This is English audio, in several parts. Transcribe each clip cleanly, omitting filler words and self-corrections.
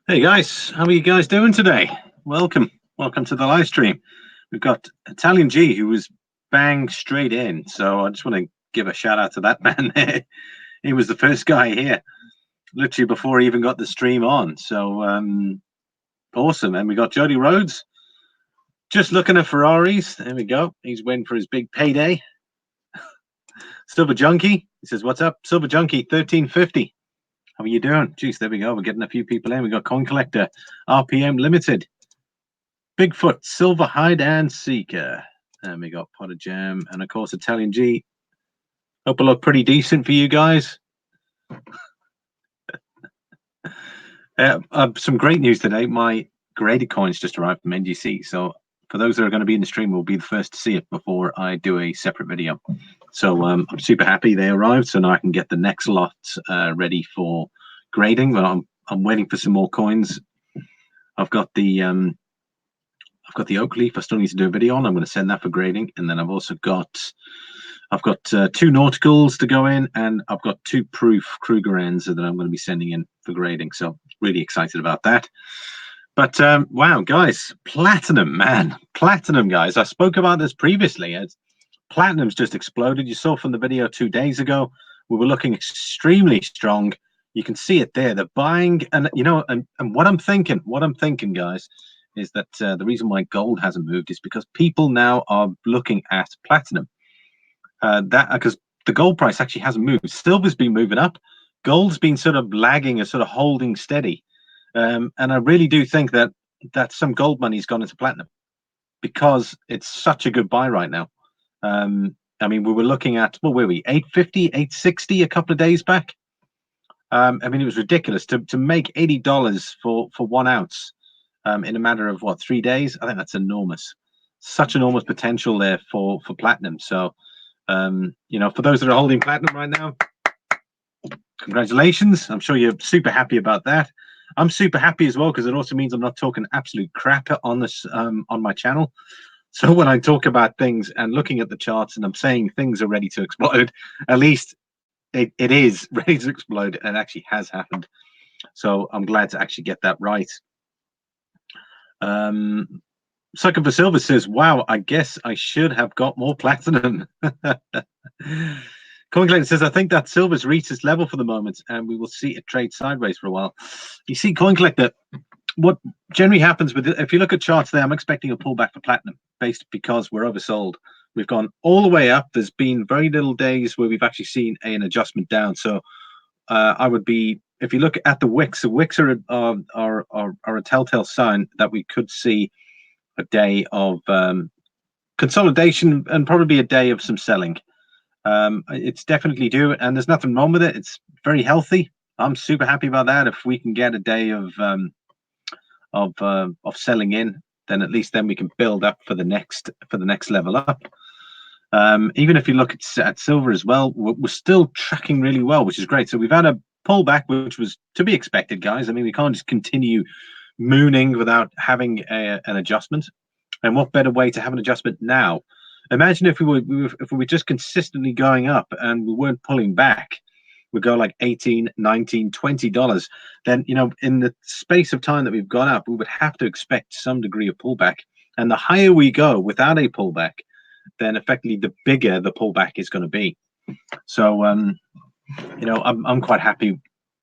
Hey guys, how are you guys doing today? Welcome to the live stream. We've got Italian G who was bang straight in, so I just want to give a shout out to that man there. He was the first guy here, literally before he even got the stream on. So awesome. And we got Jody Rhodes just looking at Ferraris. There we go. He's waiting for his big payday. Silver Junkie, he says, "What's up, Silver Junkie 1350? How are you doing?" Jeez, there we go. We're getting a few people in. We got Coin Collector, RPM Limited, Bigfoot, Silver Hide and Seeker. And we got Pot of Jam, and of course Italian G. Hope it look pretty decent for you guys. Some great news today. My graded coins just arrived from NGC. So for those that are going to be in the stream, will be the first to see it before I do a separate video. So I'm super happy they arrived. So now I can get the next lot ready for grading. But I'm waiting for some more coins. I've got the oak leaf I still need to do a video on. I'm going to send that for grading, and then I've got two nauticals to go in, and I've got two proof Krugerrands that I'm going to be sending in for grading. So really excited about that. But wow, guys, platinum, guys. I spoke about this previously. Platinum's just exploded. You saw from the video 2 days ago, we were looking extremely strong. You can see it there. The buying, and what I'm thinking, guys, is that the reason why gold hasn't moved is because people now are looking at platinum. Because the gold price actually hasn't moved. Silver's been moving up. Gold's been sort of lagging and sort of holding steady. And I really do think that some gold money's gone into platinum because it's such a good buy right now. I mean, we were looking at, what were we, 850, 860 a couple of days back? I mean, it was ridiculous to make $80 for 1 ounce in a matter of, what, 3 days? I think that's enormous. Such enormous potential there for platinum. So, for those that are holding platinum right now, congratulations. I'm sure you're super happy about that. I'm super happy as well because it also means I'm not talking absolute crap on this on my channel. So when I talk about things and looking at the charts and I'm saying things are ready to explode, at least it is ready to explode and actually has happened. So I'm glad to actually get that right. Sucker for Silver says, "Wow, I guess I should have got more platinum." Coin Collector says, "I think that silver's reached its level for the moment and we will see it trade sideways for a while." You see, Coin Collector, what generally happens with it, if you look at charts there, I'm expecting a pullback for platinum based because we're oversold. We've gone all the way up. There's been very little days where we've actually seen an adjustment down. So I would be, if you look at the wicks, the wicks are a telltale sign that we could see a day of consolidation and probably a day of some selling. It's definitely due, and there's nothing wrong with it. It's very healthy. I'm super happy about that. If we can get a day of selling in, then at least then we can build up for the next level up. Even if you look at silver as well, we're still tracking really well, which is great. So we've had a pullback, which was to be expected, guys. I mean, we can't just continue mooning without having an adjustment. And what better way to have an adjustment now? Imagine if we were just consistently going up and we weren't pulling back. We go like $18, $19, $20. Then, in the space of time that we've gone up, we would have to expect some degree of pullback. And the higher we go without a pullback, then effectively the bigger the pullback is going to be. So, I'm quite happy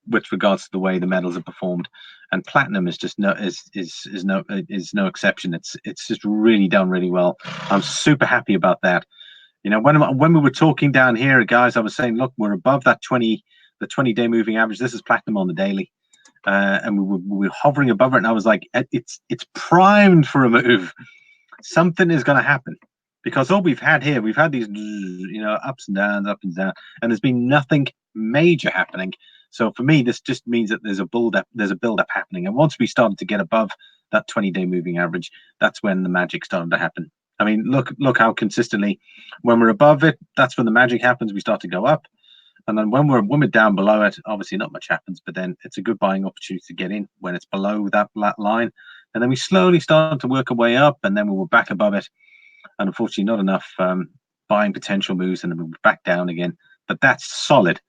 with regards to the way the metals have performed, and platinum is just no exception. It's just really done really well. I'm super happy about that. When we were talking down here, guys, I was saying, look, we're above that 20-day moving average. This is platinum on the daily, and we were hovering above it, and I was like, it's primed for a move. Something is going to happen. Because all we've had here, we've had these, ups and downs, and there's been nothing major happening. So for me, this just means that there's a build-up happening. And once we started to get above that 20-day moving average, that's when the magic started to happen. I mean, look how consistently, when we're above it, that's when the magic happens. We start to go up. And then when we're down below it, obviously not much happens, but then it's a good buying opportunity to get in when it's below that line. And then we slowly start to work our way up, and then we were back above it. And unfortunately, not enough buying potential moves, and then we're back down again. But that's solid.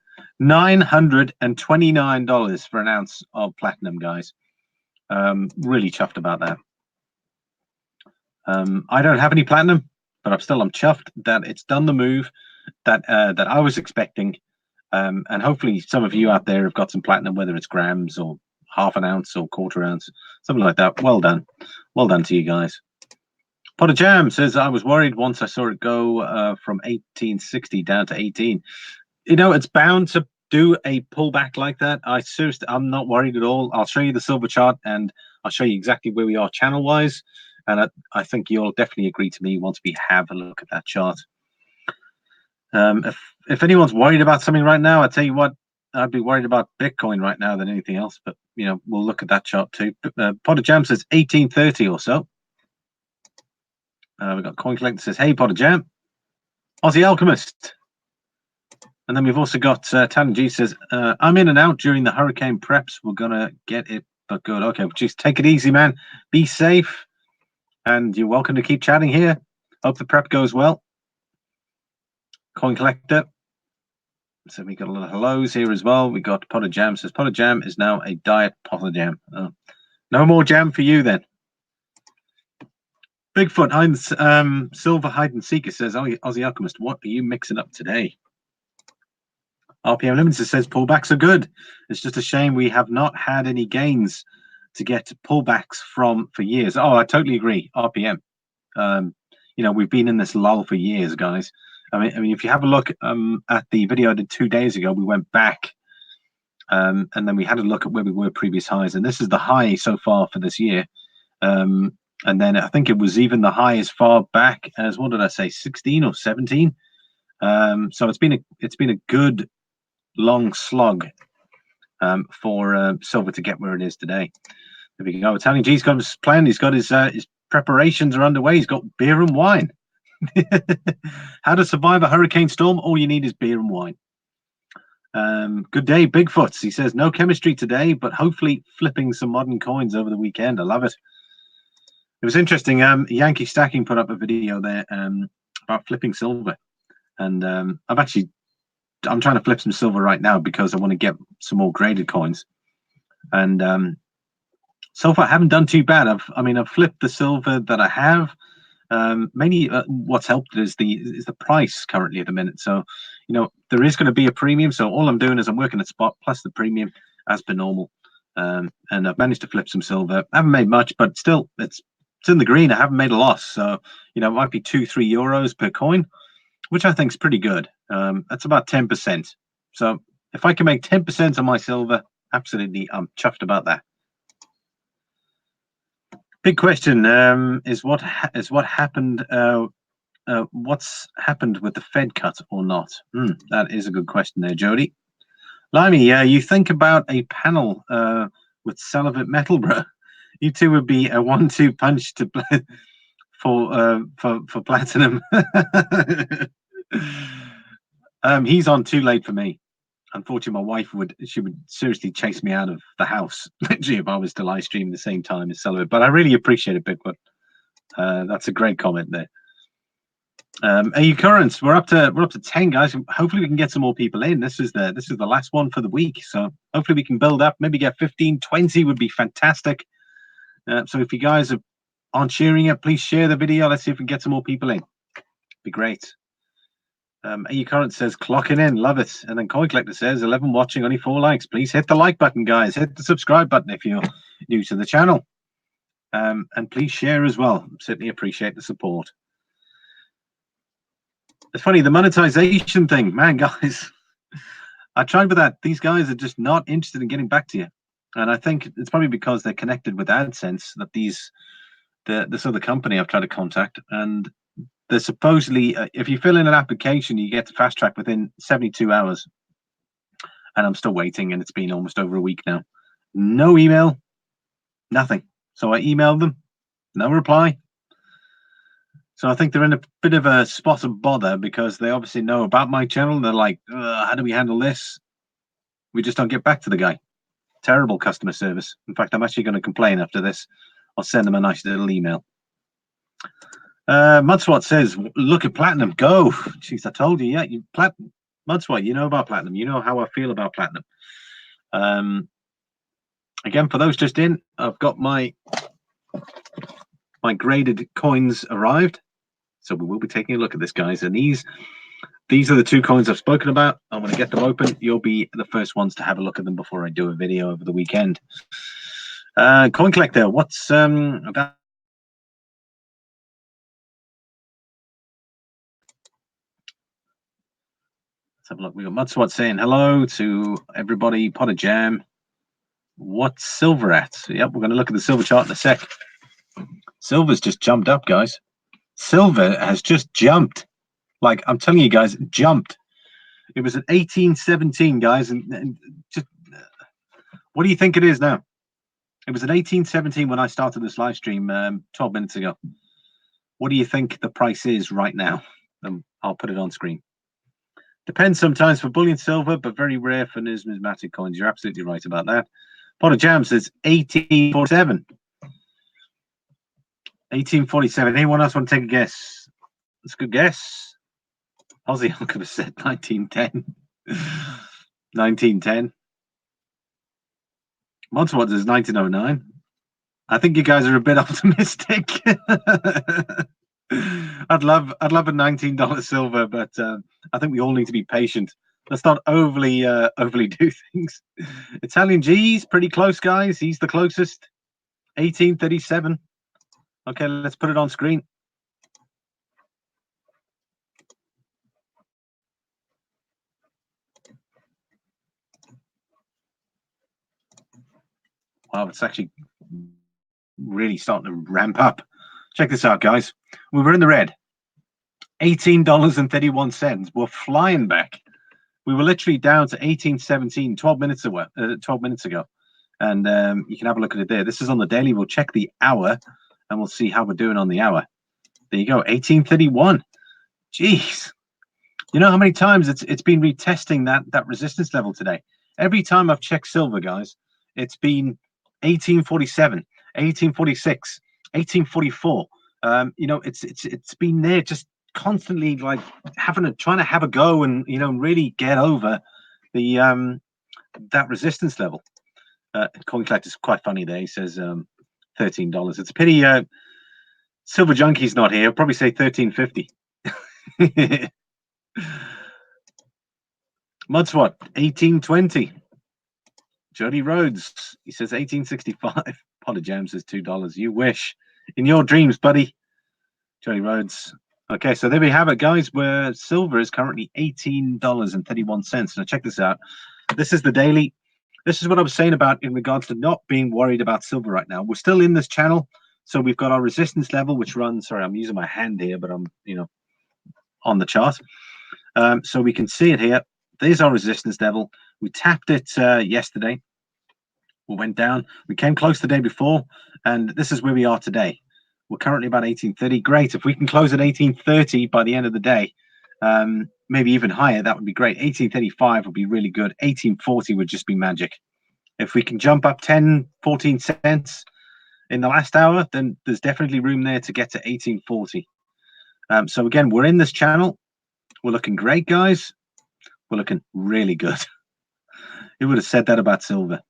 $929 for an ounce of platinum, guys. Really chuffed about that. I don't have any platinum, but I'm chuffed that it's done the move that that I was expecting. And hopefully some of you out there have got some platinum, whether it's grams or half an ounce or quarter ounce, something like that. Well done. Well done to you guys. Pot of Jam says, I was worried once I saw it go from 1860 down to 18. You know, it's bound to do a pullback like that. I'm not worried at all. I'll show you the silver chart and I'll show you exactly where we are channel wise. And I think you'll definitely agree to me once we have a look at that chart. If anyone's worried about something right now, I tell you what, I'd be worried about Bitcoin right now than anything else. But you know, we'll look at that chart too. Pot of Jam says 1830 or so. We've got Coin Collector says, hey, Pot of Jam. Aussie Alchemist. And then we've also got Tan G says, I'm in and out during the hurricane preps. We're gonna get it, but good. Okay, just take it easy, man. Be safe, and you're welcome to keep chatting here. Hope the prep goes well. Coin Collector. So we got a lot of hellos here as well. We got Pot of Jam says, Pot of Jam is now a diet Pot of Jam. No more jam for you then. Bigfoot Heinz Silver Hide and Seeker says, Aussie Alchemist, what are you mixing up today? RPM Limited says pullbacks are good. It's just a shame we have not had any gains to get pullbacks from for years. Oh, I totally agree. RPM. You know, we've been in this lull for years, guys. I mean, if you have a look at the video I did 2 days ago, we went back and then we had a look at where we were previous highs, and this is the high so far for this year. And then I think it was even the high as far back as, what did I say, 16 or 17. So it's been a good long slog for silver to get where it is today. There we go. Italian G's got his plan. He's got his preparations are underway. He's got beer and wine. How to survive a hurricane storm? All you need is beer and wine. Good day, Bigfoots. He says no chemistry today, but hopefully flipping some modern coins over the weekend. I love it. It was interesting. Yankee Stacking put up a video there about flipping silver, and I'm trying to flip some silver right now because I want to get some more graded coins. And so far, I haven't done too bad. I've flipped the silver that I have. Mainly, what's helped is the price currently at the minute. So, you know, there is going to be a premium. So all I'm doing is I'm working at spot plus the premium as per normal. And I've managed to flip some silver. I haven't made much, but still, it's in the green. I haven't made a loss. So, you know, it might be 2-3 euros per coin, which I think is pretty good. That's about 10%. So if I can make 10% on my silver, absolutely, I'm chuffed about that. Big question is what happened. What's happened with the Fed cut or not? That is a good question there, Jody. Limey, you think about a panel with celibate metal, bro. You two would be a 1-2 punch to for platinum. He's on too late for me. Unfortunately, my wife would seriously chase me out of the house literally if I was to live stream the same time as celibate. But I really appreciate it, Bigfoot. That's a great comment there. AU Currents, we're up to 10 guys. Hopefully we can get some more people in. This is the last one for the week, so hopefully we can build up. Maybe get 15, 20 would be fantastic. So if you guys aren't sharing it, please share the video. Let's see if we can get some more people in. Be great. AU Current says clocking in, love it. And then Coin Collector says 11 watching, only 4 likes. Please hit the like button, guys. Hit the subscribe button if you're new to the channel. And please share as well. Certainly appreciate the support. It's funny, the monetization thing, man, guys. I tried with that. These guys are just not interested in getting back to you. And I think it's probably because they're connected with AdSense that this other company I've tried to contact, and they're supposedly, if you fill in an application, you get to fast track within 72 hours. And I'm still waiting, and it's been almost over a week now. No email, nothing. So I emailed them, no reply. So I think they're in a bit of a spot of bother because they obviously know about my channel. They're like, how do we handle this? We just don't get back to the guy. Terrible customer service. In fact, I'm actually going to complain after this. I'll send them a nice little email. Mudswat says, look at platinum, go. Jeez, I told you, yeah. Mudswat, you know about platinum. You know how I feel about platinum. Again, for those just in, I've got my graded coins arrived. So we will be taking a look at this, guys. And these are the 2 coins I've spoken about. I'm going to get them open. You'll be the first ones to have a look at them before I do a video over the weekend. Coin collector, what's about? Let's have a look. We got Mudswat saying hello to everybody. Pot of Jam. What's silver at? Yep, we're going to look at the silver chart in a sec. Silver's just jumped up, guys. Silver has just jumped. Like, I'm telling you guys, jumped. It was at 1817, guys, and just what do you think it is now? It was at 1817 when I started this live stream 12 minutes ago. What do you think the price is right now? I'll put it on screen. Depends sometimes for bullion silver, but very rare for numismatic coins. You're absolutely right about that. Pot of Jam says 1847. 1847. Anyone else want to take a guess? That's a good guess. Aussie Alchemist said 1910. 1910. Montswad says 1909. I think you guys are a bit optimistic. I'd love a $19 silver, but I think we all need to be patient. Let's not overly do things. Italian G's pretty close, guys. He's the closest. 1837. Okay, let's put it on screen. Wow, it's actually really starting to ramp up. Check this out, guys. We were in the red. $18.31. We're flying back. We were literally down to 1817 12 minutes ago. And you can have a look at it there. This is on the daily. We'll check the hour and we'll see how we're doing on the hour. There you go, 1831. Jeez. You know how many times it's been retesting that resistance level today? Every time I've checked silver, guys, it's been 1847, 1846, 1844. You know, it's been there just constantly, like trying to have a go and really get over the that resistance level. Coin collector's quite funny there. He says $13. It's a pity Silver Junkie's not here. I'll probably say $13.50. Mudswat 1820. Jody Rhodes, he says 1865. Pot of Jam says $2. You wish. In your dreams, buddy. Jody Rhodes. Okay, so there we have it, guys, where silver is currently $18.31. Now check this out. This is the daily. This is what I was saying about in regards to not being worried about silver right now. We're still in this channel. So we've got our resistance level, which runs, sorry, I'm using my hand here, but I'm, on the chart. So we can see it here. There's our resistance level. We tapped it yesterday. We went down. We came close the day before, and this is where we are today. We're currently about 1830. Great. If we can close at 1830 by the end of the day, maybe even higher, that would be great. 1835 would be really good. 1840 would just be magic. If we can jump up 10, 14 cents in the last hour, then there's definitely room there to get to 1840. So again, we're in this channel. We're looking great, guys. We're looking really good. Who would have said that about silver?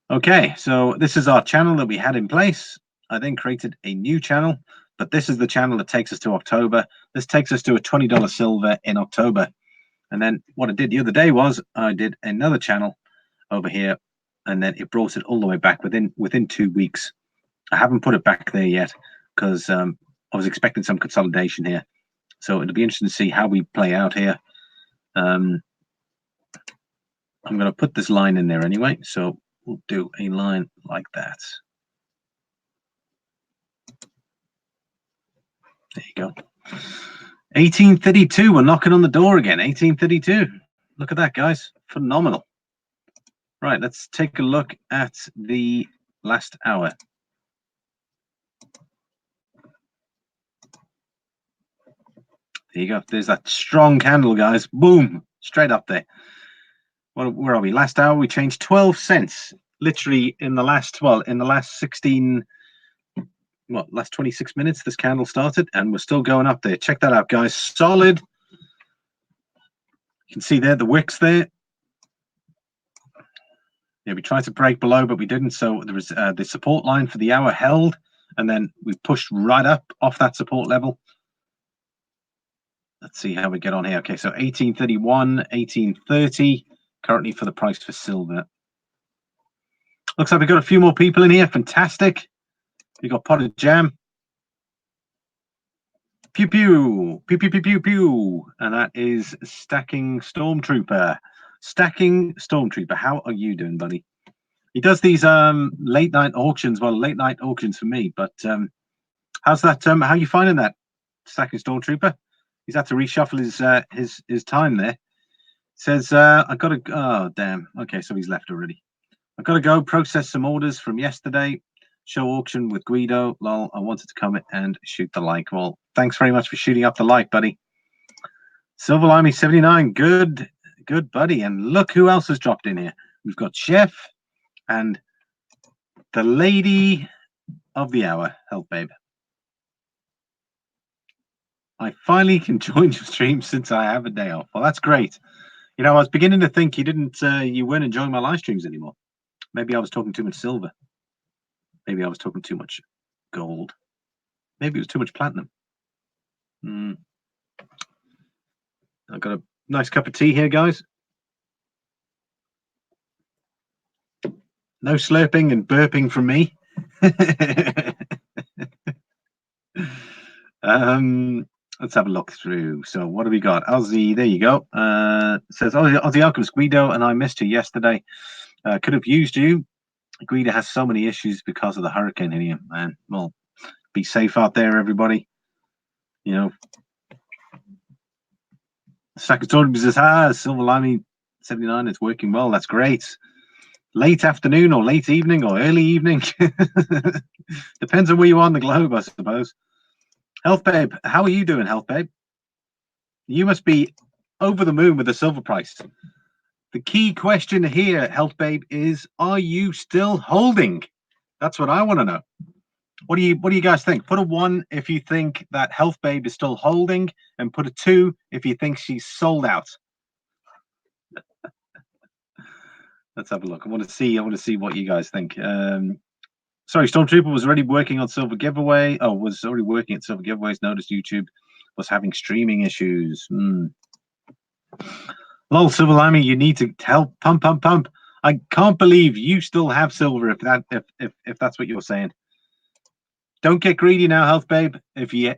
Okay, so this is our channel that we had in place. I then created a new channel, but this is the channel that takes us to October. This takes us to a $20 silver in October. And then what I did the other day was I did another channel over here, and then it brought it all the way back within 2 weeks. I haven't put it back there yet because I was expecting some consolidation here. So it'll be interesting to see how we play out here. I'm going to put this line in there anyway. So we'll do a line like that. There you go. 1832. We're knocking on the door again. 1832. Look at that, guys. Phenomenal. Right, let's take a look at the last hour. There you go. There's that strong candle, guys. Boom. Straight up there. Where are we? Last hour, we changed 12 cents. Literally in the last 16, last 26 minutes, this candle started, and we're still going up there. Check that out, guys. Solid. You can see there the wicks there. Yeah, we tried to break below, but we didn't. So there was the support line for the hour held, and then we pushed right up off that support level. Let's see how we get on here. Okay, so 1831, 1830 currently for the price for silver. Looks like we've got a few more people in here. Fantastic. We got Potted Jam. Pew pew pew pew pew pew pew, and that is Stacking Stormtrooper. Stacking Stormtrooper, how are you doing, buddy? He does these late night auctions. Well, late night auctions for me, but how's that? How are you finding that, Stacking Stormtrooper? He's had to reshuffle his time there. Says I got to. Oh damn. Okay, so he's left already. I've got to go process some orders from yesterday. Show auction with Guido. Lol, I wanted to come and shoot the like. Well, thanks very much for shooting up the like, buddy. Silver Limey 79. Good, buddy. And look who else has dropped in here. We've got Chef and the lady of the hour, Health Babe. I finally can join your stream since I have a day off. Well, that's great. You know, I was beginning to think you weren't enjoying my live streams anymore. Maybe I was talking too much silver. Maybe I was talking too much gold. Maybe it was too much platinum. I've got a nice cup of tea here, guys. No slurping and burping from me. Let's have a look through. So what do we got? Aussie, there you go. Says Aussie Alchemist Guido, and I missed you yesterday. Could have used you. Guido has so many issues because of the hurricane in here, man. Well, be safe out there, everybody. You know. Sakatori says, Silver Limey 79, it's working well. That's great. Late afternoon or late evening or early evening. Depends on where you are on the globe, I suppose. Health Babe, how are you doing, Health Babe? You must be over the moon with the silver price. The key question here, Health Babe, is are you still holding? That's what I want to know. What do you guys think? Put a 1 if you think that Health Babe is still holding, and put a 2 if you think she's sold out. Let's have a look. I want to see what you guys think. Sorry, Stormtrooper was already working on silver giveaway. Oh, was already working at silver giveaways. Noticed YouTube was having streaming issues. Lol, Silver Limey, you need to help pump. I can't believe you still have silver if that's what you're saying. Don't get greedy now, Health Babe. If you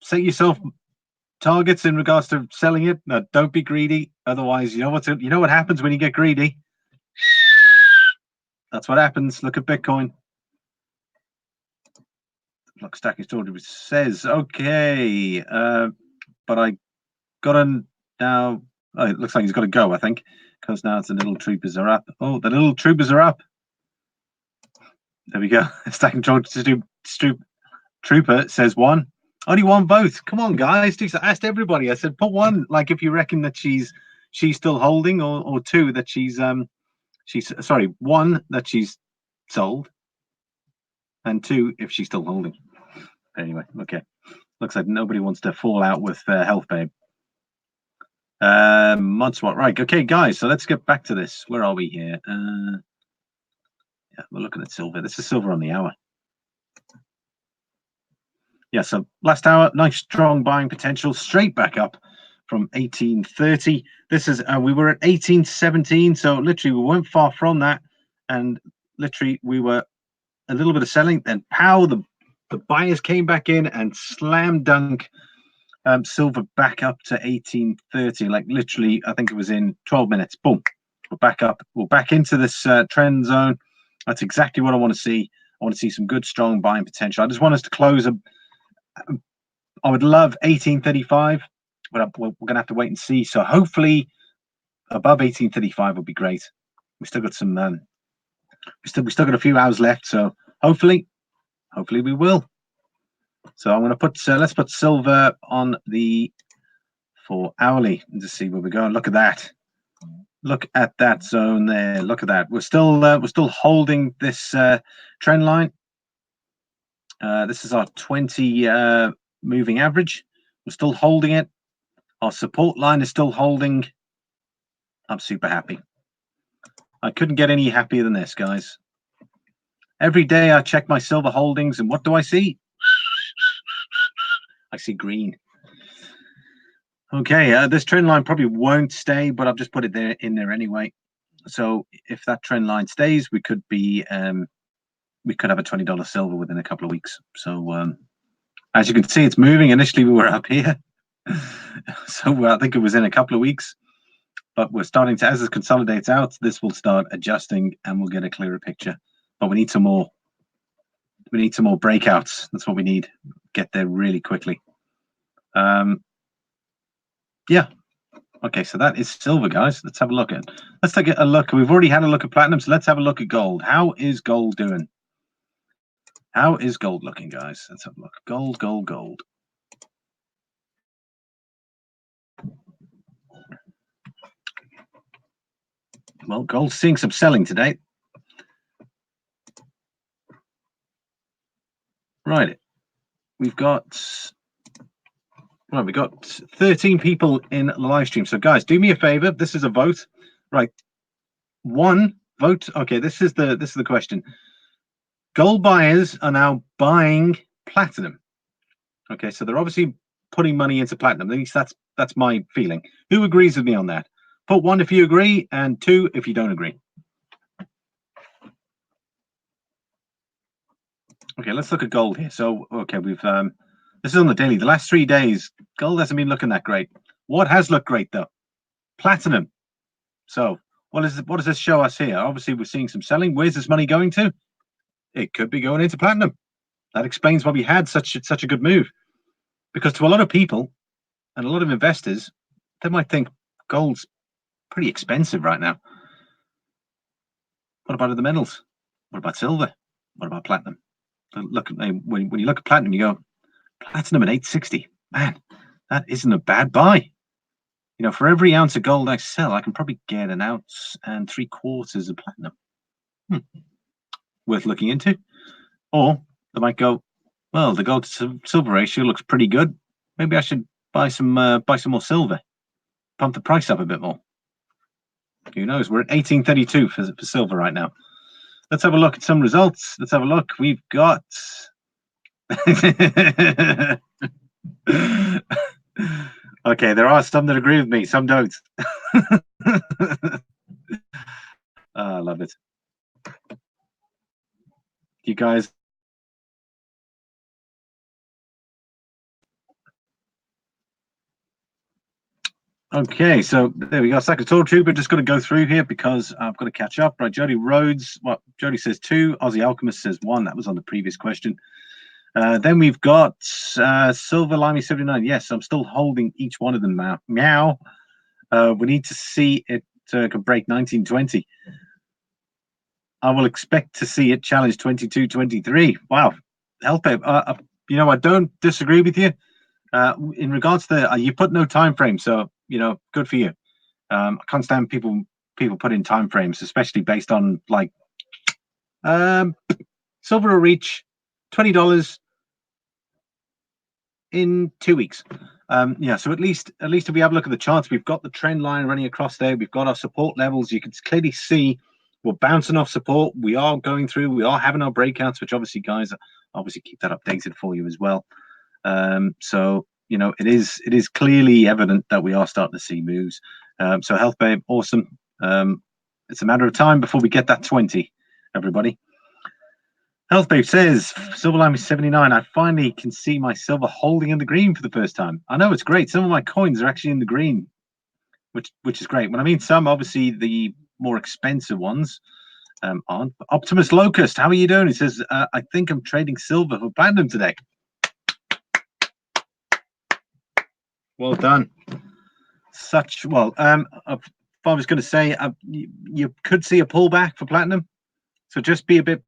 set yourself targets in regards to selling it, no, don't be greedy. Otherwise, you know what happens when you get greedy. That's what happens. Look at Bitcoin. Look, Stacking Story says, okay, but I got to now. Oh, it looks like he's got to go, I think, because now the little troopers are up. Oh, the little troopers are up. There we go. Stacking Trooper says 1. Only 1 vote. Come on, guys. I asked everybody. I said, put 1, like if you reckon that she's still holding, or 2 that she's 1 that she's sold, and 2 if she's still holding. Anyway, okay. Looks like nobody wants to fall out with Health Babe. Modswat, right? Okay, guys. So let's get back to this. Where are we here? Yeah, we're looking at silver. This is silver on the hour. Yeah. So last hour, nice strong buying potential, straight back up from 1830. This is we were at 1817, so literally we weren't far from that, and literally we were a little bit of selling. Then pow, the buyers came back in and slam dunk silver back up to 1830. Like literally, I think it was in 12 minutes. Boom, we're back up. We're back into this trend zone. That's exactly what I want to see. I want to see some good, strong buying potential. I just want us to close I would love 1835, but we're going to have to wait and see. So hopefully, above 1835 would be great. We still got some. We still got a few hours left. So hopefully we will. So I'm going to put let's put silver on for hourly and just see where we're going. Look at that. Look at that zone there. Look at that. We're still holding this trend line. This is our 20 moving average. We're still holding it. Our support line is still holding. I'm super happy. I couldn't get any happier than this, guys. Every day I check my silver holdings, and what do I see? I see green. Okay, this trend line probably won't stay, but I've just put it in there anyway. So if that trend line stays, we could have a $20 silver within a couple of weeks. So as you can see, it's moving. Initially, we were up here, so I think it was in a couple of weeks. But we're starting to, as it consolidates out, this will start adjusting, and we'll get a clearer picture. But we need some more. We need some more breakouts. That's what we need. Get there really quickly. Yeah. Okay, so that is silver, guys. Let's have a look at. Let's take a look. We've already had a look at platinum, so let's have a look at gold. How is gold doing? How is gold looking, guys? Let's have a look. Gold, gold, gold. Well, gold's seeing some selling today. Right. We've got 13 people in the live stream. So guys, do me a favor. This is a vote. Right. One vote. Okay, this is the question. Gold buyers are now buying platinum. Okay, so they're obviously putting money into platinum. At least that's my feeling. Who agrees with me on that? Put 1 if you agree, and 2 if you don't agree. Okay, let's look at gold here. So, okay, we've this is on the daily. The last 3 days, gold hasn't been looking that great. What has looked great though? Platinum. So, what does this show us here? Obviously, we're seeing some selling. Where's this money going to? It could be going into platinum. That explains why we had such a good move. Because to a lot of people and a lot of investors, they might think gold's pretty expensive right now. What about other metals? What about silver? What about platinum? Look, when you look at platinum, you go, platinum at 860. Man, that isn't a bad buy. You know, for every ounce of gold I sell, I can probably get 1 ounce and 3/4 of platinum. Worth looking into. Or they might go, well, the gold to silver ratio looks pretty good. Maybe I should buy some more silver. Pump the price up a bit more. Who knows? We're at 1832 for silver right now. Let's have a look at some results. Let's have a look. We've got okay, there are some that agree with me, some don't. I love it. You guys. Okay, so there we go. Sakator Trooper, just going to go through here because I've got to catch up. Right, Jody Rhodes. Well, Jody says 2. Aussie Alchemist says 1. That was on the previous question. Then we've got Silver Limey 79. Yes, I'm still holding each one of them now. Meow. We need to see it can break 1920. I will expect to see it challenge 2223. Wow, Health Babe. You know, I don't disagree with you. In regards to you put no time frame, so you know, good for you. I can't stand people put in time frames, especially based on like silver will reach $20 in 2 weeks. Yeah, so at least if we have a look at the charts, we've got the trend line running across there. We've got our support levels. You can clearly see we're bouncing off support. We are going through. We are having our breakouts, which obviously, guys, obviously keep that updated for you as well. So you know, it is clearly evident that we are starting to see moves. So Health Babe, awesome. It's a matter of time before we get that 20, everybody. Health Babe says, Silver Line is 79. I finally can see my silver holding in the green for the first time. I know, it's great. Some of my coins are actually in the green, which is great. When I mean some, obviously the more expensive ones aren't. Optimus Locust, how are you doing? He says, I think I'm trading silver for platinum today. Well done. If I was going to say, you could see a pullback for platinum. So just be a bit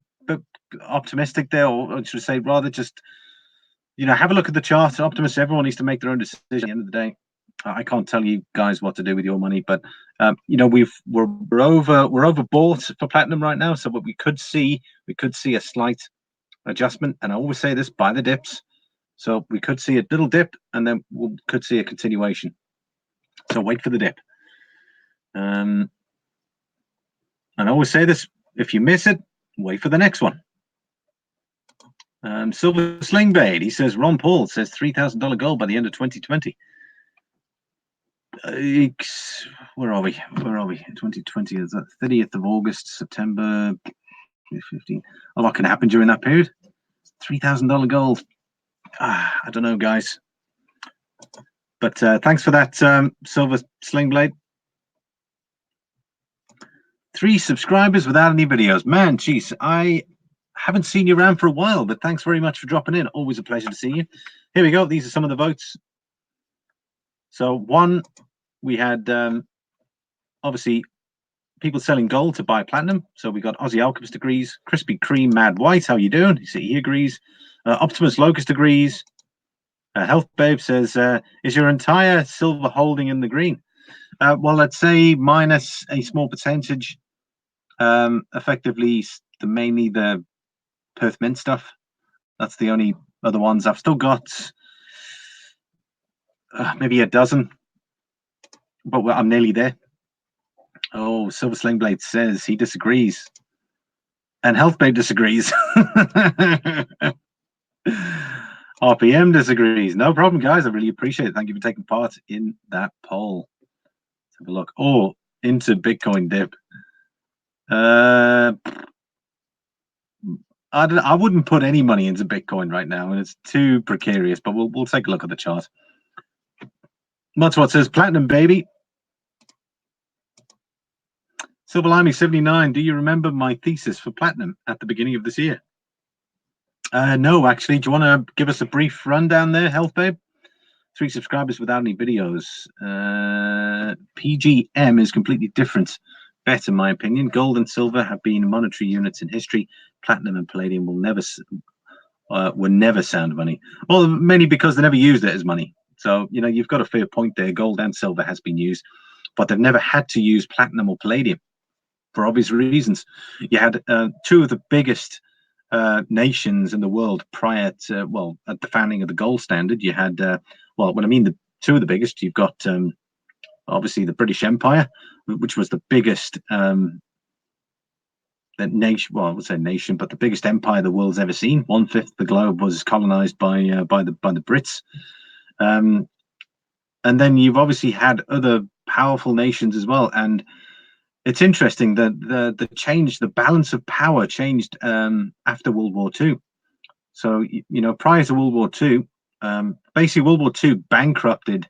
optimistic there, or should I say, rather just, you know, have a look at the chart. Optimists, everyone needs to make their own decision at the end of the day. I can't tell you guys what to do with your money, but you know, we're overbought for platinum right now, so what we could see a slight adjustment. And I always say this: buy the dips. So we could see a little dip, and then we could see a continuation. So wait for the dip. And I always say this, if you miss it, wait for the next one. Silver Sling Blade, he says, Ron Paul says $3,000 gold by the end of 2020. Where are we? 2020 is that 30th of August, September 15. A lot can happen during that period. $3,000 gold. I don't know, guys. But thanks for that, Silver Sling Blade. 3 subscribers without any videos. Man, geez, I haven't seen you around for a while, but thanks very much for dropping in. Always a pleasure to see you. Here we go. These are some of the votes. So 1, we had obviously people selling gold to buy platinum. So we got Aussie Alchemist agrees. Krispy Kreme Mad White, how you doing? You see, he agrees. Optimus Locust agrees. Health Babe says, is your entire silver holding in the green? Well, let's say minus a small percentage. Effectively, mainly the Perth Mint stuff. That's the only other ones. I've still got maybe a dozen, but I'm nearly there. Oh, Silver Sling Blade says he disagrees. And Health Babe disagrees. RPM disagrees. No problem, guys. I really appreciate it. Thank you for taking part in that poll. Let's have a look. Oh, into Bitcoin dip. I wouldn't put any money into Bitcoin right now, and it's too precarious. But we'll take a look at the chart. Mudswat says platinum, baby. Silver Limey 79. Do you remember my thesis for platinum at the beginning of this year? No, actually. Do you want to give us a brief rundown there, Health Babe? 3 subscribers without any videos. PGM is completely different. Better, in my opinion. Gold and silver have been monetary units in history. Platinum and palladium were never sound money. Well, mainly because they never used it as money. So, you know, you've got a fair point there. Gold and silver has been used, but they've never had to use platinum or palladium for obvious reasons. You had 2 of the biggest nations in the world prior to, well, at the founding of the gold standard. You had, well, when I mean the 2 of the biggest, you've got obviously the British Empire, which was the biggest nation, well, I would say nation, but the biggest empire the world's ever seen. 1/5 the globe was colonized by the Brits. And then you've obviously had other powerful nations as well. And it's interesting that the balance of power changed after World War II. So, you know, prior to World War II, basically World War II bankrupted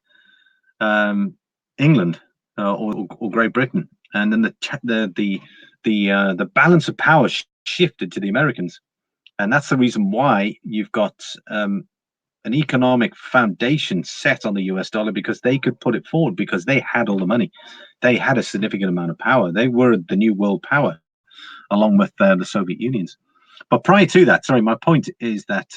England or Great Britain, and then the balance of power shifted to the Americans, and that's the reason why you've got an economic foundation set on the US dollar, because they could put it forward, because they had all the money, they had a significant amount of power, they were the new world power, along with the Soviet Unions. But prior to that, sorry, my point is that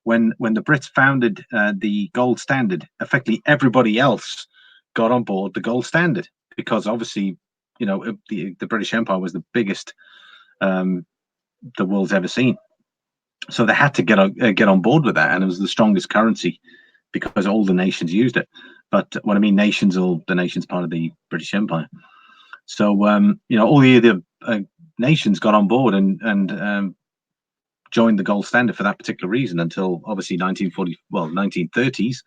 when the Brits founded the gold standard, effectively everybody else got on board the gold standard, because obviously, you know, the British Empire was the biggest the world's ever seen. So they had to get on board with that, and it was the strongest currency because all the nations used it. But when I mean nations, all the nations part of the British Empire. So you know, all the other nations got on board and joined the gold standard for that particular reason until obviously 1930s,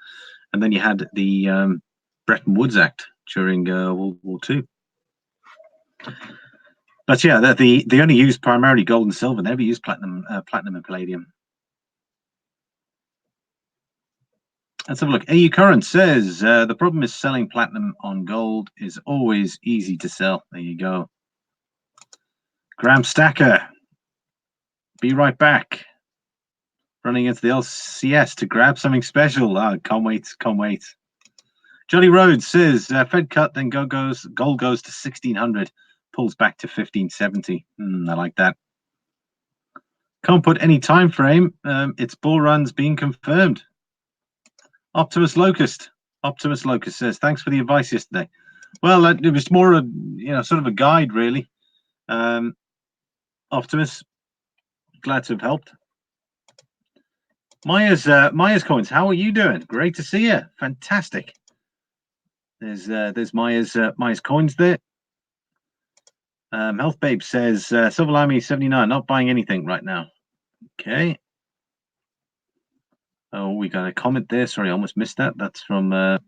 and then you had the Bretton Woods Act during World War II. But yeah, they only used primarily gold and silver. They never used platinum and palladium. Let's have a look. AU Current says the problem is selling platinum on gold is always easy to sell. There you go. Graham Stacker, be right back. Running into the LCS to grab something special. Oh, can't wait, can't wait. Jolly Rhodes says Fed cut, then gold goes to 1600, pulls back to 1570. I like that. Can't put any time frame. It's bull runs being confirmed. Optimus Locust says thanks for the advice yesterday. Well, it was more a sort of a guide, really. Optimus, glad to have helped. Maya's coins, how are you doing? Great to see you. Fantastic. There's Maya's coins there. Health Babe says, Silver Limey 79, not buying anything right now. Okay. Oh, we got a comment there. Sorry, I almost missed that. That's from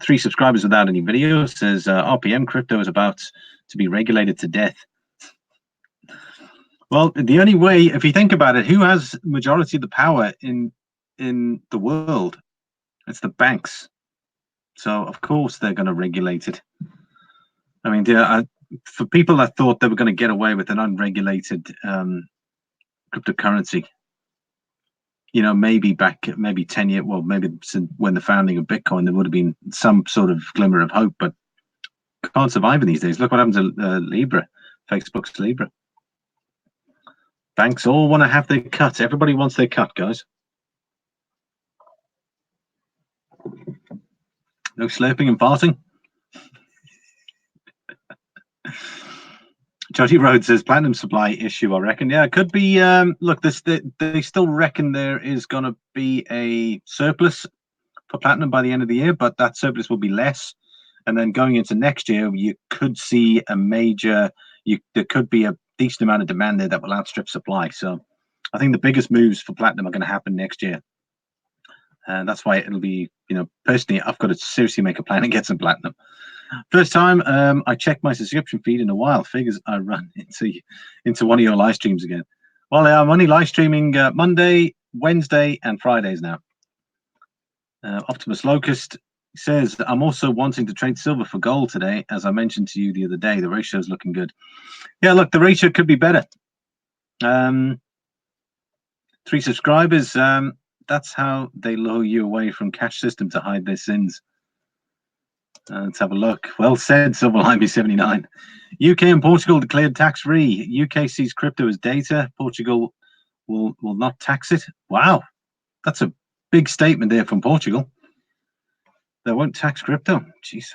3 subscribers without any video. Says RPM crypto is about to be regulated to death. Well, the only way, if you think about it, who has majority of the power in the world? It's the banks. So of course they're going to regulate it. I mean, for people that thought they were going to get away with an unregulated cryptocurrency, you know, maybe 10 years, well, maybe since when the founding of Bitcoin, there would have been some sort of glimmer of hope, but can't survive in these days. Look what happens to Libra, Facebook's Libra. Banks all want to have their cut. Everybody wants their cut, guys. No slurping and farting. Jody Rhodes says platinum supply issue, I reckon. Yeah, it could be. Look, they still reckon there is going to be a surplus for platinum by the end of the year, but that surplus will be less. And then going into next year, you could see a major. There could be a decent amount of demand there that will outstrip supply. So, I think the biggest moves for platinum are going to happen next year, and that's why it'll be. You know, personally, I've got to seriously make a plan and get some platinum. First time I checked my subscription feed in a while. Figures I run into one of your live streams again. Well, I'm only live streaming Monday, Wednesday, and Fridays now. Optimus Locust says, I'm also wanting to trade silver for gold today. As I mentioned to you the other day, the ratio is looking good. Yeah, look, the ratio could be better. 3 subscribers. That's how they lure you away from cash system to hide their sins. Let's have a look. Well said, Silver Limey 79. UK and Portugal declared tax-free. UK sees crypto as data. Portugal will not tax it. Wow, that's a big statement there from Portugal. They won't tax crypto. Jeez.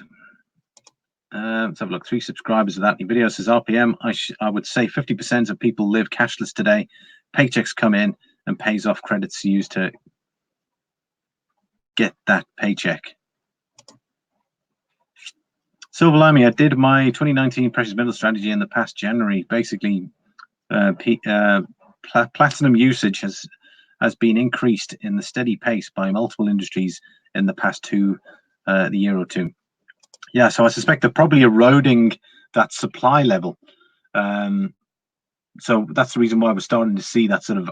Let's have a look. 3 subscribers without any video. Says RPM. I would say 50% of people live cashless today. Paychecks come in and pays off credits used to get that paycheck. Silver Limey, I did my 2019 precious metal strategy in the past January. Basically, platinum usage has been increased in the steady pace by multiple industries in the past the year or two. Yeah, so I suspect they're probably eroding that supply level. So that's the reason why we're starting to see that sort of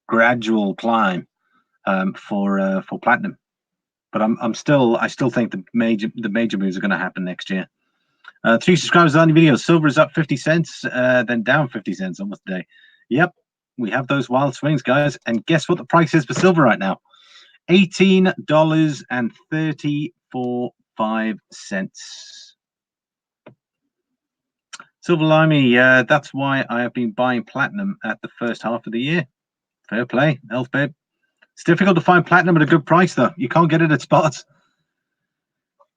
gradual climb for platinum. But I still think the major moves are going to happen next year. 3 subscribers on the video. Silver is up 50 cents, then down 50 cents almost a day. Yep, we have those wild swings, guys. And guess what the price is for silver right now? $18.34. Silver Limey, that's why I have been buying platinum at the first half of the year. Fair play, Elf Babe. It's difficult to find platinum at a good price, though. You can't get it at spots.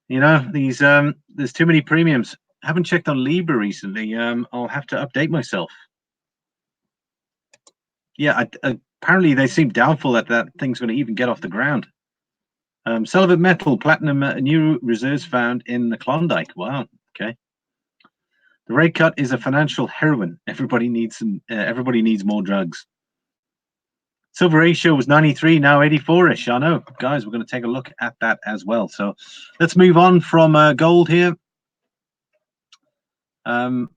You know, these there's too many premiums. Haven't checked on Libra recently. I'll have to update myself. Yeah, apparently they seem doubtful that thing's going to even get off the ground. Sullivan Metal, platinum, new reserves found in the Klondike. Wow, okay. The rate cut is a financial heroin. Everybody needs more drugs. Silver ratio was 93, now 84-ish. I know, guys, we're going to take a look at that as well. So let's move on from gold here. We're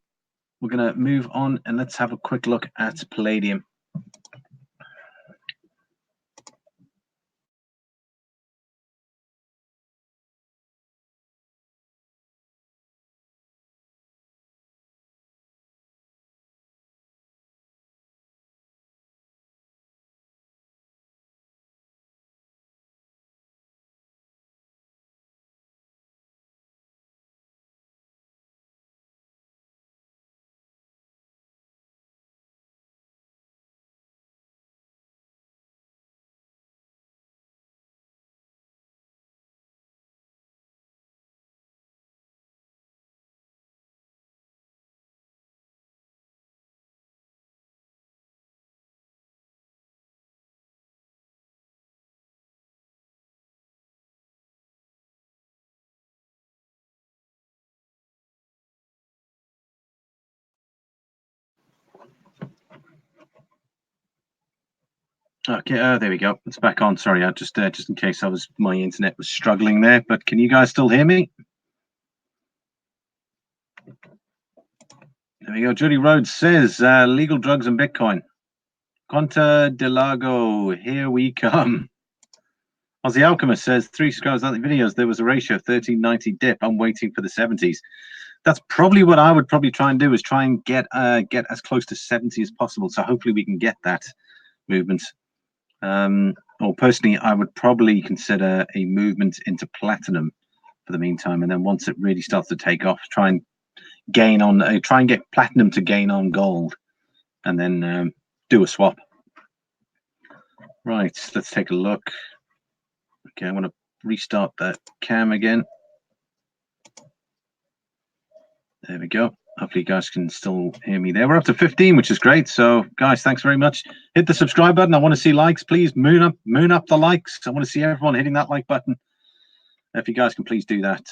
going to move on and let's have a quick look at Palladium. Okay, there we go. It's back on. Sorry, I just in case my internet was struggling there. But can you guys still hear me? There we go. Judy Rhodes says legal drugs and Bitcoin. Conta de Lago, here we come. Aussie Alchemist says 3 subscribers on the videos. There was a ratio of 1390 dip. I'm waiting for the 70s. That's probably what I would probably try and do, is try and get as close to 70 as possible. So hopefully we can get that movement. Or personally, I would probably consider a movement into platinum for the meantime, and then once it really starts to take off, try and get platinum to gain on gold, and then do a swap. Right, let's take a look. Okay, I want to restart that cam again. There we go. Hopefully you guys can still hear me there. We're up to 15, which is great. So guys, thanks very much. Hit the subscribe button. I want to see likes. Please moon up the likes. I want to see everyone hitting that like button. If you guys can please do that.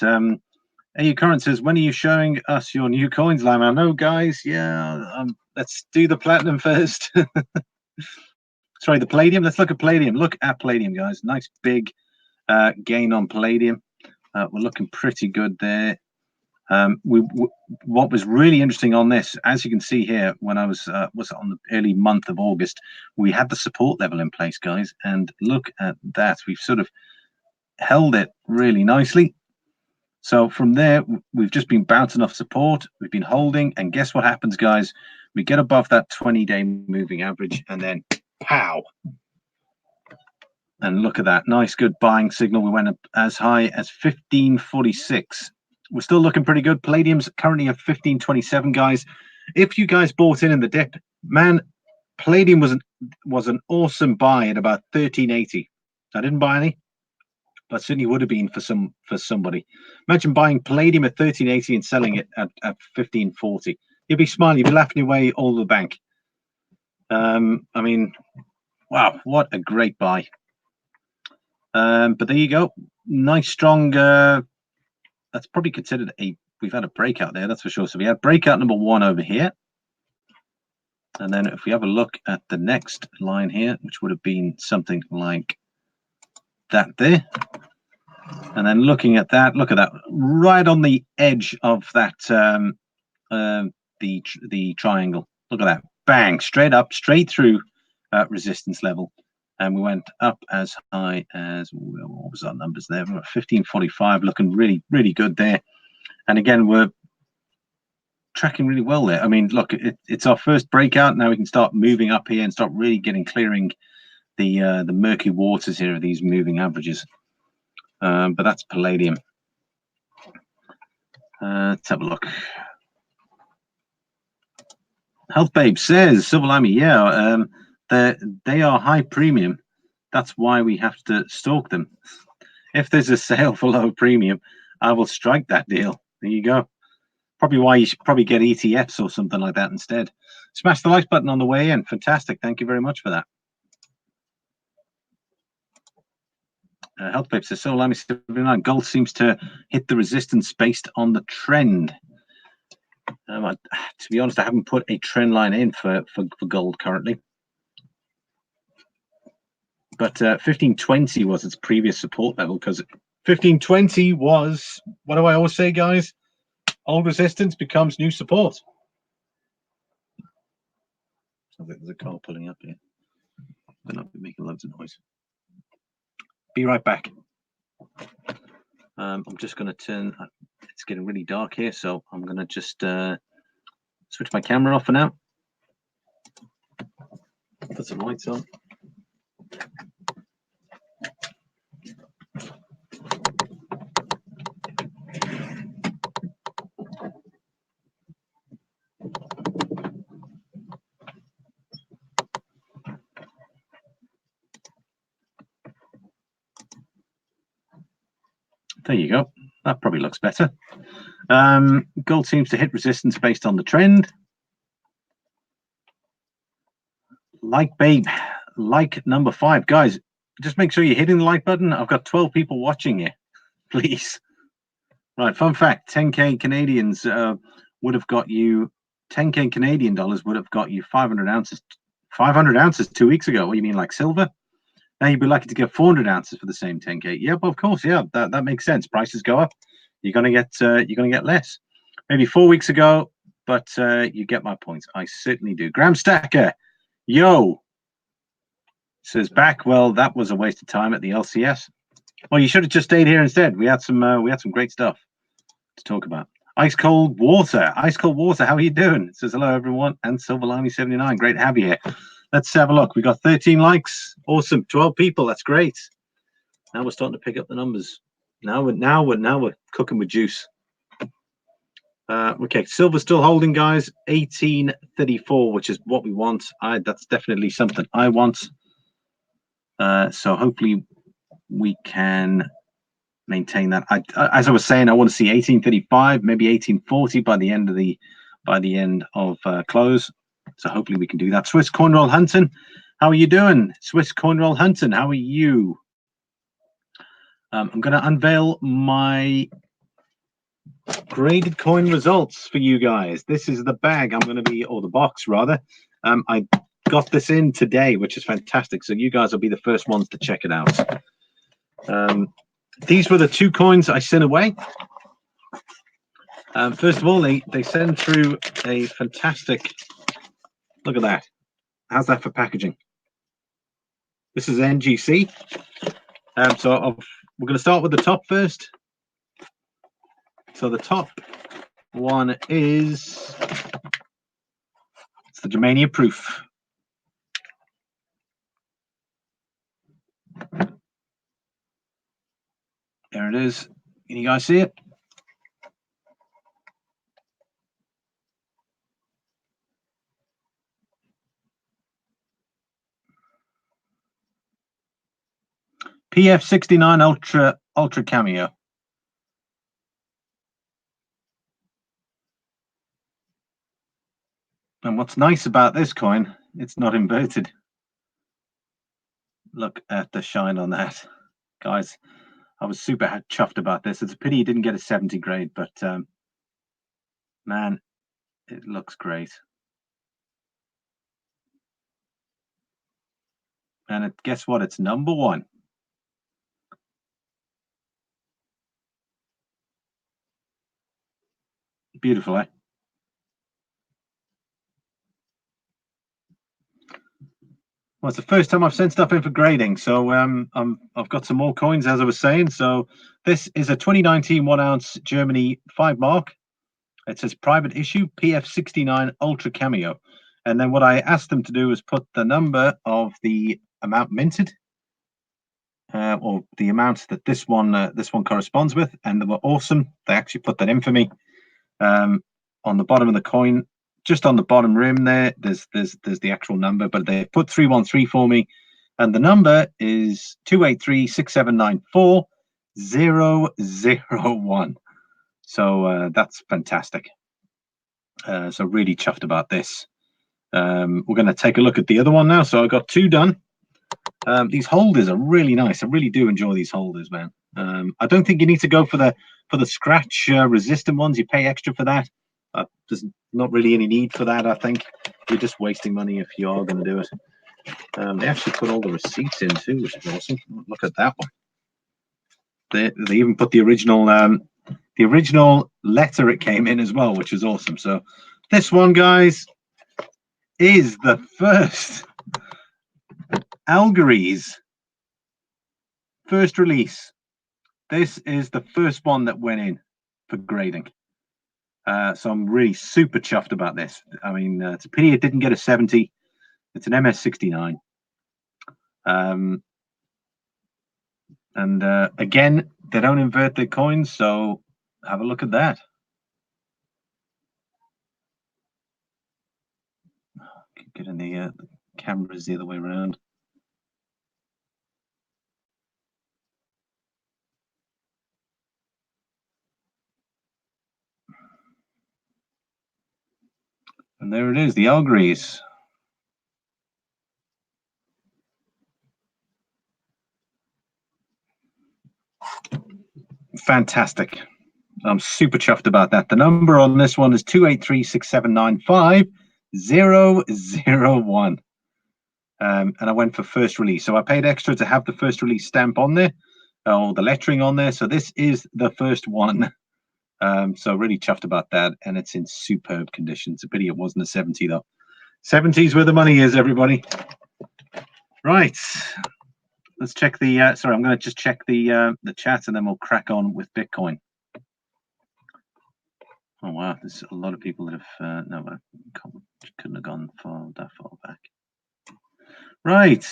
AU Current says, when are you showing us your new coins, Lam? I know, guys. Yeah, let's do the platinum first. Sorry, the Palladium. Let's look at Palladium. Look at Palladium, guys. Nice big gain on Palladium. We're looking pretty good there. What was really interesting on this, as you can see here, when I was on the early month of August, we had the support level in place, guys, and look at that. We've sort of held it really nicely. So from there, we've just been bouncing off support. We've been holding, and guess what happens, guys? We get above that 20-day moving average, and then pow. And look at that. Nice, good buying signal. We went up as high as 1546. We're still looking pretty good. Palladium's currently at 1527, guys. If you guys bought in the dip, man, Palladium was an awesome buy at about 1380. I didn't buy any, but certainly would have been for somebody. Imagine buying Palladium at 1380 and selling it at 1540. You'd be smiling. You'd be laughing away all the bank. I mean, wow, what a great buy. But there you go. Nice, strong. That's probably considered we've had a breakout there, that's for sure. So we had breakout number 1 over here. And then if we have a look at the next line here, which would have been something like that there. And then looking at that, look at that, right on the edge of that, the triangle. Look at that, bang, straight up, straight through resistance level. And we went up as high as, what was our numbers there? 1545, looking really, really good there. And again, we're tracking really well there. I mean, look, it's our first breakout. Now we can start moving up here and start really clearing the murky waters here of these moving averages. But that's Palladium. Let's have a look. Health Babe says, Silver Lamy, yeah, they are high premium. That's why we have to stalk them. If there's a sale for low premium, I will strike that deal. There you go. Probably why you should probably get ETFs or something like that instead. Smash the like button on the way in. Fantastic. Thank you very much for that. Health Babe says, so Lamy 79. Gold seems to hit the resistance based on the trend. To be honest, I haven't put a trend line in for gold currently. But 1520 was its previous support level, because 1520 was, what do I always say, guys? Old resistance becomes new support. I think there's a car pulling up here. They're not making loads of noise. Be right back. I'm just going to turn. It's getting really dark here, so I'm going to just switch my camera off for now. Put some lights on. There you go. That probably looks better. Gold seems to hit resistance based on the trend. Like Babe, like number 5. Guys, just make sure you're hitting the like button. I've got 12 people watching here. Please. Right, fun fact, 10K Canadians would have got you, 10K Canadian dollars would have got you 500 ounces 500 ounces 2 weeks ago. What do you mean, like silver? Now you'd be lucky to get 400 ounces for the same 10K. Yep, of course, yeah, that makes sense. Prices go up, you're gonna get less. Maybe 4 weeks ago, but you get my point. I certainly do. Graham Stacker, yo, says back. Well, that was a waste of time at the LCS. Well, you should have just stayed here instead. We had some great stuff to talk about. Ice cold water. How are you doing? It says hello everyone, and Silverlimey79. Great to have you here. Let's have a look. We got 13 likes. Awesome. 12 people. That's great. Now we're starting to pick up the numbers. Now we're cooking with juice. Okay, silver's still holding, guys. 1834, which is what we want. That's definitely something I want. So hopefully we can maintain that. As I was saying, I want to see 1835, maybe 1840 by the end of close. So hopefully we can do that. Swiss Coin Roll Hunting, how are you doing? Swiss Coin Roll Hunting, how are you? I'm going to unveil my graded coin results for you guys. This is the bag I'm going to be, or the box rather. I got this in today, which is fantastic. So you guys will be the first ones to check it out. These were the 2 coins I sent away. First of all, they send through a fantastic, look at that. How's that for packaging? This is NGC. So we're going to start with the top first. So the top one is, it's the Germania proof. There it is. Can you guys see it? PF69 Ultra Cameo. And what's nice about this coin, it's not inverted. Look at the shine on that, guys. I was super chuffed about this. It's a pity you didn't get a 70 grade, but man, it looks great. And guess what? It's number 1. Beautiful, eh? Well, it's the first time I've sent stuff in for grading, so I've got some more coins, as I was saying. So this is a 2019 1 ounce Germany 5 mark. It says private issue PF69 Ultra Cameo, and then what I asked them to do is put the number of the amount minted, or the amount that this one corresponds with, and they were awesome. They actually put that in for me. On the bottom of the coin, just on the bottom rim there's the actual number, but they put 313 for me, and the number is 28367940001. So that's fantastic. So really chuffed about this. We're going to take a look at the other one now. So I got 2 done. These holders are really nice. I really do enjoy these holders, man. I don't think you need to go for the scratch resistant ones. You pay extra for that. There's not really any need for that. I think you're just wasting money if you are going to do it. They actually put all the receipts in too, which is awesome. Look at that one. They even put the original letter it came in as well, which is awesome. So this one, guys, is the first Algaries first release. This is the first one that went in for grading. So I'm really super chuffed about this. I mean, it's a pity it didn't get a 70. It's an MS69. And again, they don't invert their coins, so have a look at that. Getting the cameras the other way around. And there it is, the Algaries. Fantastic. I'm super chuffed about that. The number on this one is 28367950001. and I went for first release. So I paid extra to have the first release stamp on there, or the lettering on there. So this is the first one. So really chuffed about that, and it's in superb condition. It's a pity it wasn't a 70 though. 70's where the money is, everybody. Right. Let's check the. Sorry, I'm going to just check the chat, and then we'll crack on with Bitcoin. Oh wow, there's a lot of people that have. No, I couldn't have gone that far back. Right.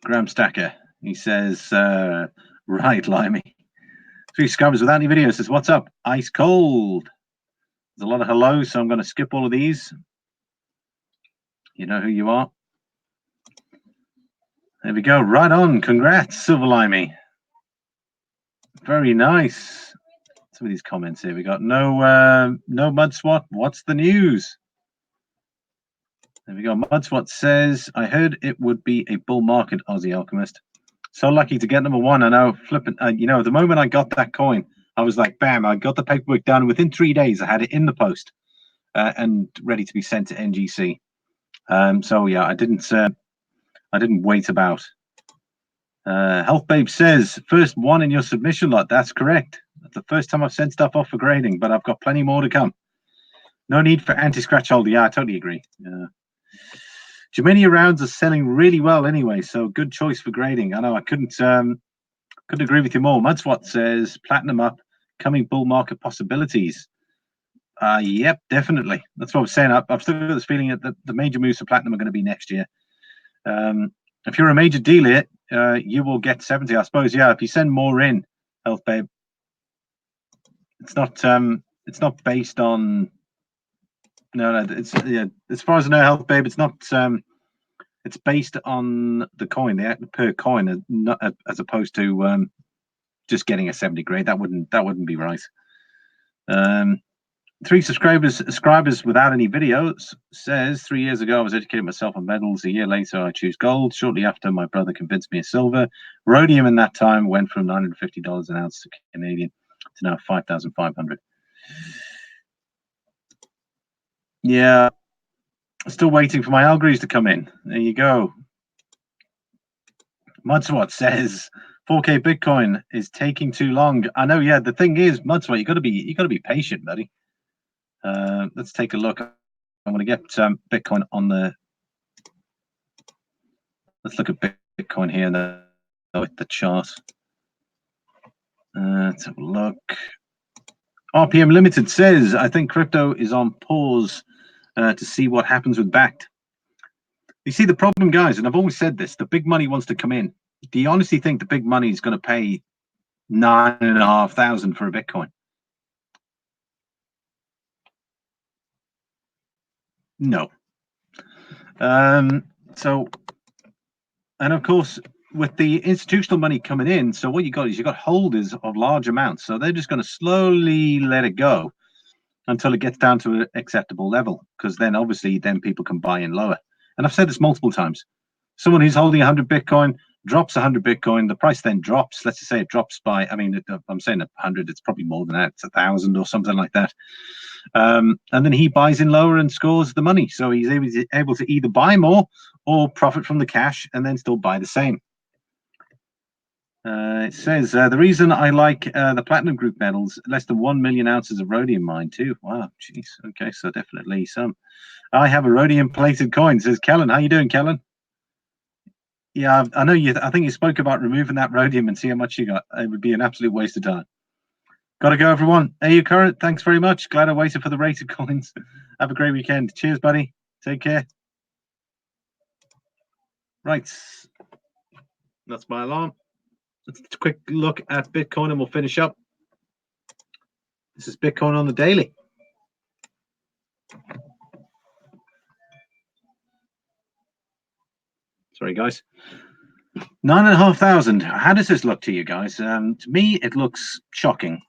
Graham Stacker. He says, right, Limey. 3 Scrubbers without any videos says, what's up? Ice cold. There's a lot of hellos, so I'm going to skip all of these. You know who you are. There we go. Right on. Congrats, Silver Limey. Very nice. Some of these comments here. We got no Mud Swat. What's the news? There we go. Mud Swat says, I heard it would be a bull market, Aussie Alchemist. So lucky to get number 1. I know, flipping. You know, the moment I got that coin, I was like, bam! I got the paperwork done. Within 3 days, I had it in the post and ready to be sent to NGC. So yeah, I didn't wait about. Health Babe says, first one in your submission lot. That's correct. That's the first time I've sent stuff off for grading, but I've got plenty more to come. No need for anti-scratch holder. Yeah, I totally agree. Germania rounds are selling really well anyway, so good choice for grading. I know I couldn't agree with you more. Mudswat says platinum up, coming bull market possibilities. Yep, definitely. That's what I was saying. I've still got this feeling that the major moves for platinum are going to be next year. If you're a major dealer, you will get 70, I suppose. Yeah, if you send more in, Health Babe, it's not based on. No, it's yeah. As far as I know, Health Babe, it's not. It's based on the coin, the per coin, not as opposed to just getting a 70 grade. That wouldn't be right. 3 subscribers without any videos says 3 years ago I was educating myself on metals. A year later I choose gold. Shortly after my brother convinced me of silver. Rhodium in that time went from $950 an ounce to Canadian to now 5,500. Yeah, still waiting for my algorithms to come in. There you go. Mudswat says 4K Bitcoin is taking too long. I know. Yeah, the thing is, Mudswat, you got to be patient, buddy. Let's take a look. I'm going to get Bitcoin on the. Let's look at Bitcoin here with the chart. Let's have a look. RPM Limited says, I think crypto is on pause to see what happens with Backed. You see the problem, guys, and I've always said this, the big money wants to come in. Do you honestly think the big money is going to pay 9,500 for a Bitcoin? No. So, and of course, with the institutional money coming in, so what you got is you got holders of large amounts. So they're just going to slowly let it go until it gets down to an acceptable level, because then obviously people can buy in lower. And I've said this multiple times. Someone who's holding 100 Bitcoin drops 100 Bitcoin, the price then drops. Let's just say it drops by, I mean, I'm saying 100, it's probably more than that. It's 1,000 or something like that. And then he buys in lower and scores the money. So he's able to either buy more or profit from the cash and then still buy the same. It says, the reason I like the Platinum Group metals, less than 1 million ounces of rhodium mine too. Wow, jeez. Okay, so definitely some. I have a rhodium plated coin, says Kellen. How you doing, Kellen? Yeah, I know you. I think you spoke about removing that rhodium and see how much you got. It would be an absolute waste of time. Got to go, everyone. Are you current? Thanks very much. Glad I waited for the rated coins. Have a great weekend. Cheers, buddy. Take care. Right. That's my alarm. Let's take a quick look at Bitcoin and we'll finish up. This is Bitcoin on the daily. Sorry, guys. 9,500. How does this look to you guys? To me, it looks shocking.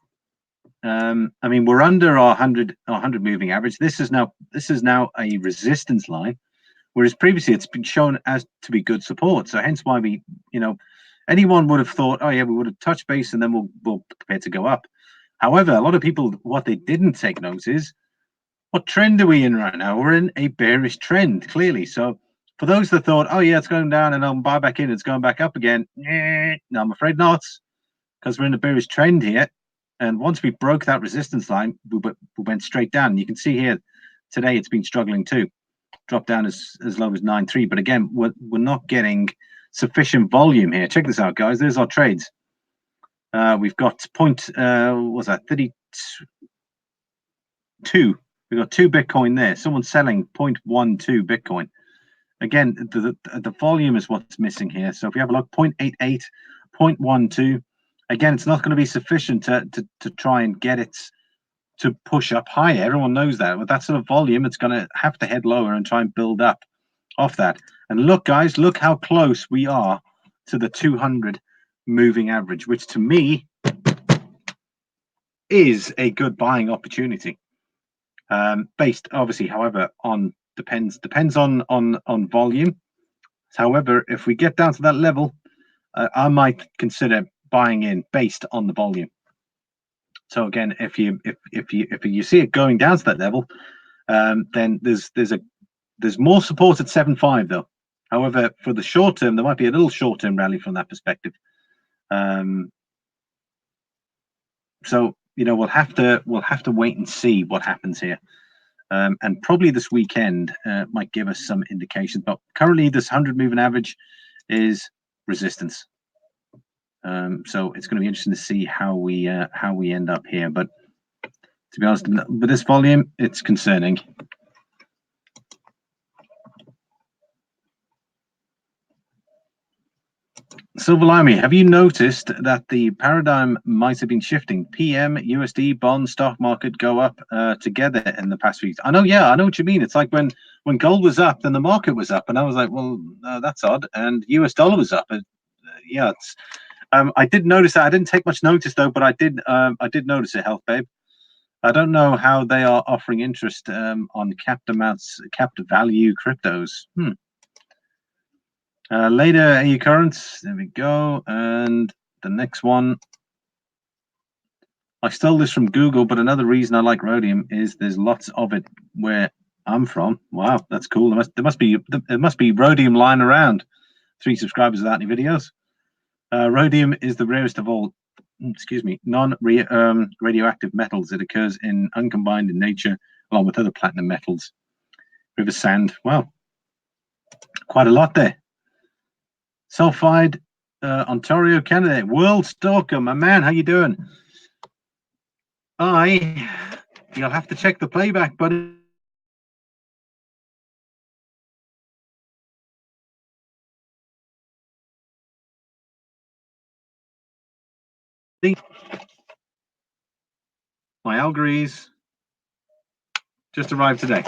I mean, we're under our 100 moving average. This is now a resistance line, whereas previously it's been shown as to be good support. So hence why we, anyone would have thought, oh yeah, we would have touched base and then we'll prepare to go up. However, a lot of people, what they didn't take note is What trend are we in right now? We're in a bearish trend, clearly. So for those that thought, oh yeah, it's going down and I'll buy back in, it's going back up again. No, I'm afraid not, because we're in a bearish trend here. And once we broke that resistance line, we went straight down. You can see here today it's been struggling too. Dropped down as low as 9.3. But again, we're not getting sufficient volume here. Check this out, guys. There's our trades. We've got what was that, 32. We've got 2 Bitcoin there. Someone's selling 0.12 Bitcoin. Again, the volume is what's missing here. So if we have a look, 0.88, 0.12. Again, it's not going to be sufficient to try and get it to push up higher. Everyone knows that. With that sort of volume, it's going to have to head lower and try and build up off that. And look, guys, look how close we are to the 200 moving average, which to me is a good buying opportunity. Based, obviously, however, on depends on volume. However, if we get down to that level, I might consider buying in based on the volume. So again, if you see it going down to that level, then there's more support at 7.5 though. However, for the short term, there might be a little short term rally from that perspective. So we'll have to wait and see what happens here. And probably this weekend might give us some indications. But currently, this 100 moving average is resistance. So it's going to be interesting to see how we end up here. But to be honest, with this volume, it's concerning. Silver Limey, have you noticed that the paradigm might have been shifting? PM, USD, bond, stock market go up together in the past weeks. I know what you mean. It's like when gold was up, then the market was up, and I was like, well, that's odd. And US dollar was up. Yeah, it's. I did notice that. I didn't take much notice though, but I did notice it, Health Babe. I don't know how they are offering interest on capped value cryptos. Later AU currents, there we go. And the next one, I stole this from Google, but another reason I like rhodium is there's lots of it where I'm from. Wow, that's cool. There must be rhodium lying around. 3 subscribers without any videos. Rhodium is the rarest of all, non-radioactive metals. It occurs uncombined in nature, along with other platinum metals. River sand. Wow, quite a lot there. Sulfide, Ontario, Canada. World Stalker, my man, how you doing? You'll have to check the playback, buddy. My algorithm just arrived today.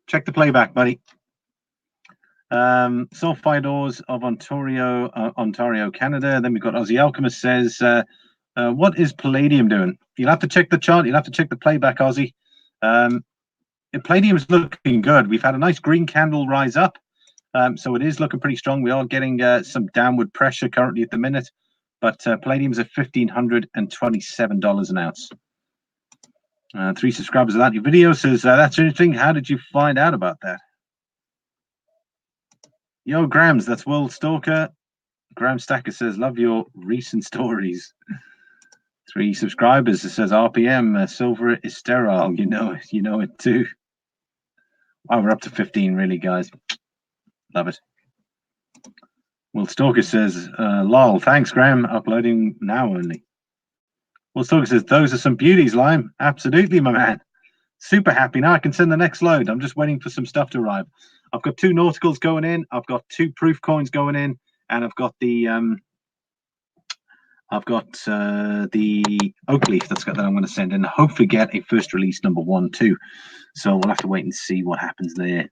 Check the playback, buddy. Sulfide ores of Ontario, Canada. Then we've got Aussie Alchemist says, what is Palladium doing? You'll have to check the chart. You'll have to check the playback, Aussie. Palladium is looking good. We've had a nice green candle rise up. So it is looking pretty strong. We are getting some downward pressure currently at the minute. But Palladium's at $1,527 an ounce. 3 subscribers of that. Your video says, that's interesting. How did you find out about that? Yo, Grams, that's World Stalker. Graham Stacker says, love your recent stories. 3 subscribers. It says RPM, silver is sterile. You know it too. Wow, we're up to 15, really, guys. Love it. World Stalker says, lol, thanks, Graham. Uploading now only. World Stalker says, those are some beauties, Lime. Absolutely, my man. Super happy. Now I can send the next load. I'm just waiting for some stuff to arrive. I've got 2 nauticals going in. I've got 2 proof coins going in, and I've got the oak leaf that I'm going to send in. Hopefully get a first release number 1 too. So we'll have to wait and see what happens there.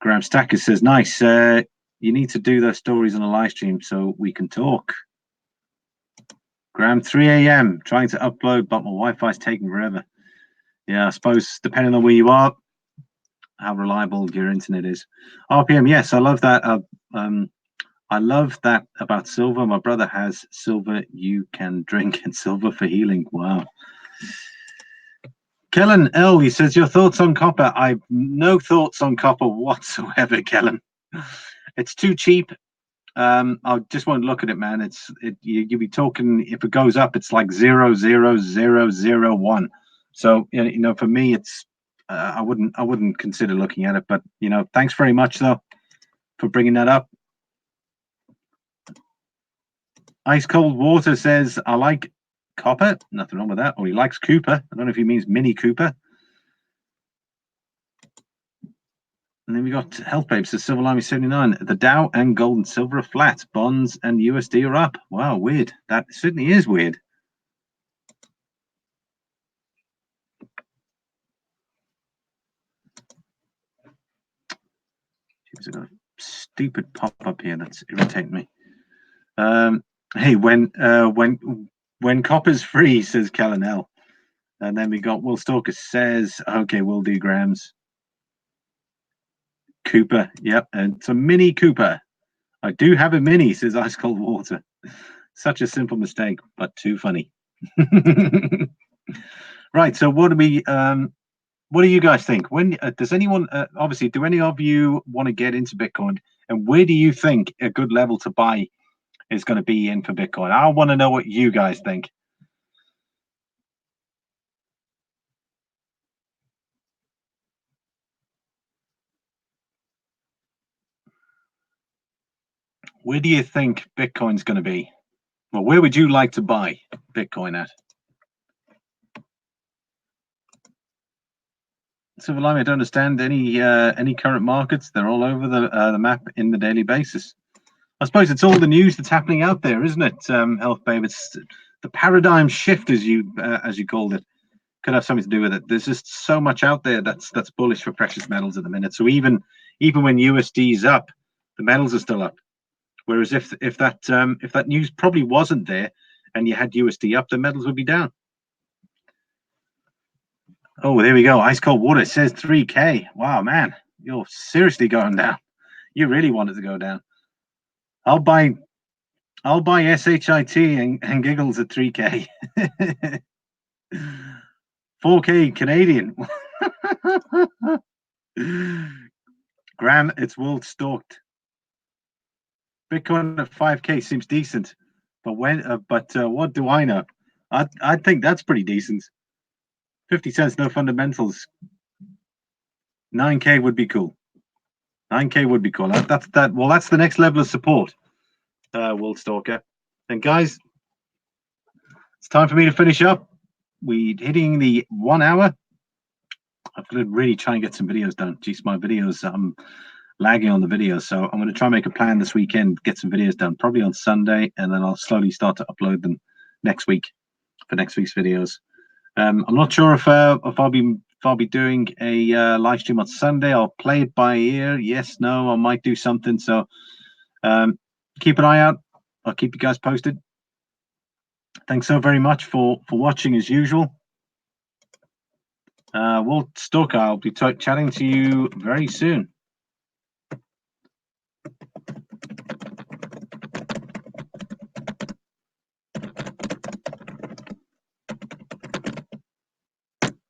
Graham Stacker says, nice. You need to do those stories on a live stream so we can talk. Graham, 3 a.m. trying to upload, but my Wi-Fi is taking forever. Yeah, I suppose depending on where you are, how reliable your internet is. RPM, yes, I love that. I love that about silver. My brother has silver you can drink, and silver for healing. Wow. Kellen L, he says, your thoughts on copper? I've no thoughts on copper whatsoever, Kellen. It's too cheap. I just won't look at it, man. You'll be talking, if it goes up, it's like 0.00001. So for me, it's I wouldn't consider looking at it. But thanks very much though for bringing that up. Ice Cold Water says, I like copper. Nothing wrong with that. Or he likes Cooper. I don't know if he means Mini Cooper. And then we got Health Babe says Silver Lining 79. The Dow and gold and silver are flat. Bonds and USD are up. Wow, weird. That certainly is weird. Jeez, I've got a stupid pop-up here that's irritating me. Hey, when copper's free, says Kellen L. And then we got Will Stalker says, okay, we'll do grams. Cooper, yep, and it's a Mini Cooper. I do have a Mini, says Ice Cold Water. Such a simple mistake, but too funny. Right, so what do you guys think? When does anyone obviously do any of you want to get into Bitcoin, and where do you think a good level to buy is going to be in for Bitcoin? I want to know what you guys think. Where do you think Bitcoin's going to be? Well, where would you like to buy Bitcoin at? Silver Lining, I don't understand any current markets. They're all over the map in the daily basis. I suppose it's all the news that's happening out there, isn't it, Health Babe? It's the paradigm shift, as you called it. Could have something to do with it. There's just so much out there that's bullish for precious metals at the minute. So even when USD is up, the metals are still up. Whereas if that news probably wasn't there and you had USD up, the metals would be down. Oh, there we go. Ice Cold Water says 3K. Wow, man, you're seriously going down. You really want it to go down. I'll buy SHIT and giggles at 3K. 4K Canadian. Graham, it's world stalked. Bitcoin at 5K seems decent, but what do I know? I think that's pretty decent. 50 cents, no fundamentals. 9K would be cool. 9K would be cool. That's the next level of support, World Stalker. And guys, it's time for me to finish up. We're hitting the 1 hour. I've got to really try and get some videos done. Jeez, my videos, I'm lagging on the videos. So I'm going to try and make a plan this weekend, get some videos done, probably on Sunday, and then I'll slowly start to upload them next week for next week's videos. I'm not sure if I'll be doing a live stream on Sunday. I'll play it by ear. Yes, no, I might do something. So keep an eye out. I'll keep you guys posted. Thanks so very much for watching as usual. Walt Stalker, I'll be chatting to you very soon.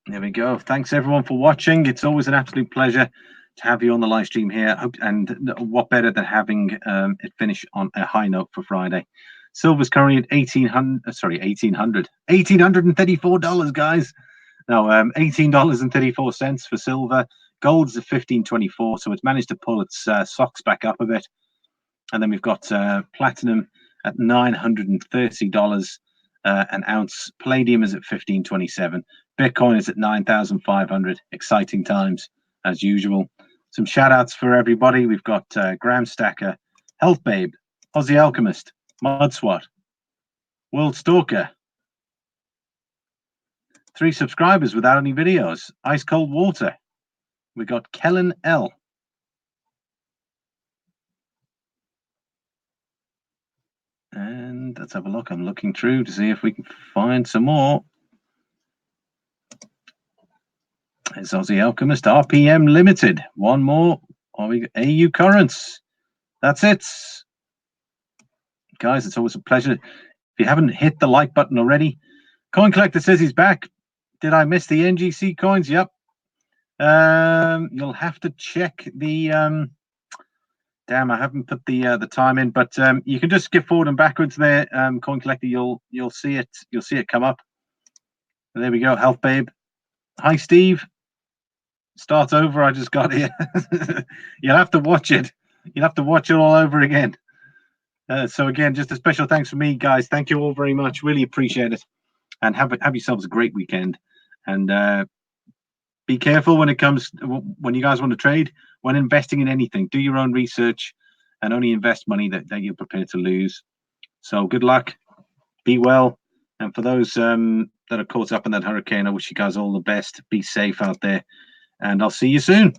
There we go. Thanks everyone for watching. It's always an absolute pleasure to have you on the live stream here. And what better than having it finish on a high note for Friday. Silver's currently at $1,834, guys. No, $18.34 for silver. Gold's at $15.24, so it's managed to pull its socks back up a bit. And then we've got platinum at $930 an ounce. Palladium is at $15.27. Bitcoin is at 9,500. Exciting times as usual. Some shout outs for everybody. We've got Graham Stacker, Health Babe, Aussie Alchemist, Mudswat, World Stalker, 3 subscribers without any videos, Ice Cold Water. We got Kellen L. And let's have a look. I'm looking through to see if we can find some more. It's Aussie Alchemist, RPM Limited. One more. AU Currents. That's it. Guys, it's always a pleasure. If you haven't hit the like button already, Coin Collector says he's back. Did I miss the NGC coins? Yep. You'll have to check the damn, I haven't put the time in, but you can just skip forward and backwards there, Coin Collector. You'll see it. You'll see it come up. And there we go. Health Babe. Hi, Steve. Start over. I just got here. You'll have to watch it. You'll have to watch it all over again. So again, just a special thanks from me, guys. Thank you all very much. Really appreciate it. And have yourselves a great weekend. And be careful when it comes when you guys want to trade. When investing in anything, do your own research and only invest money that you're prepared to lose. So good luck. Be well. And for those that are caught up in that hurricane, I wish you guys all the best. Be safe out there. And I'll see you soon.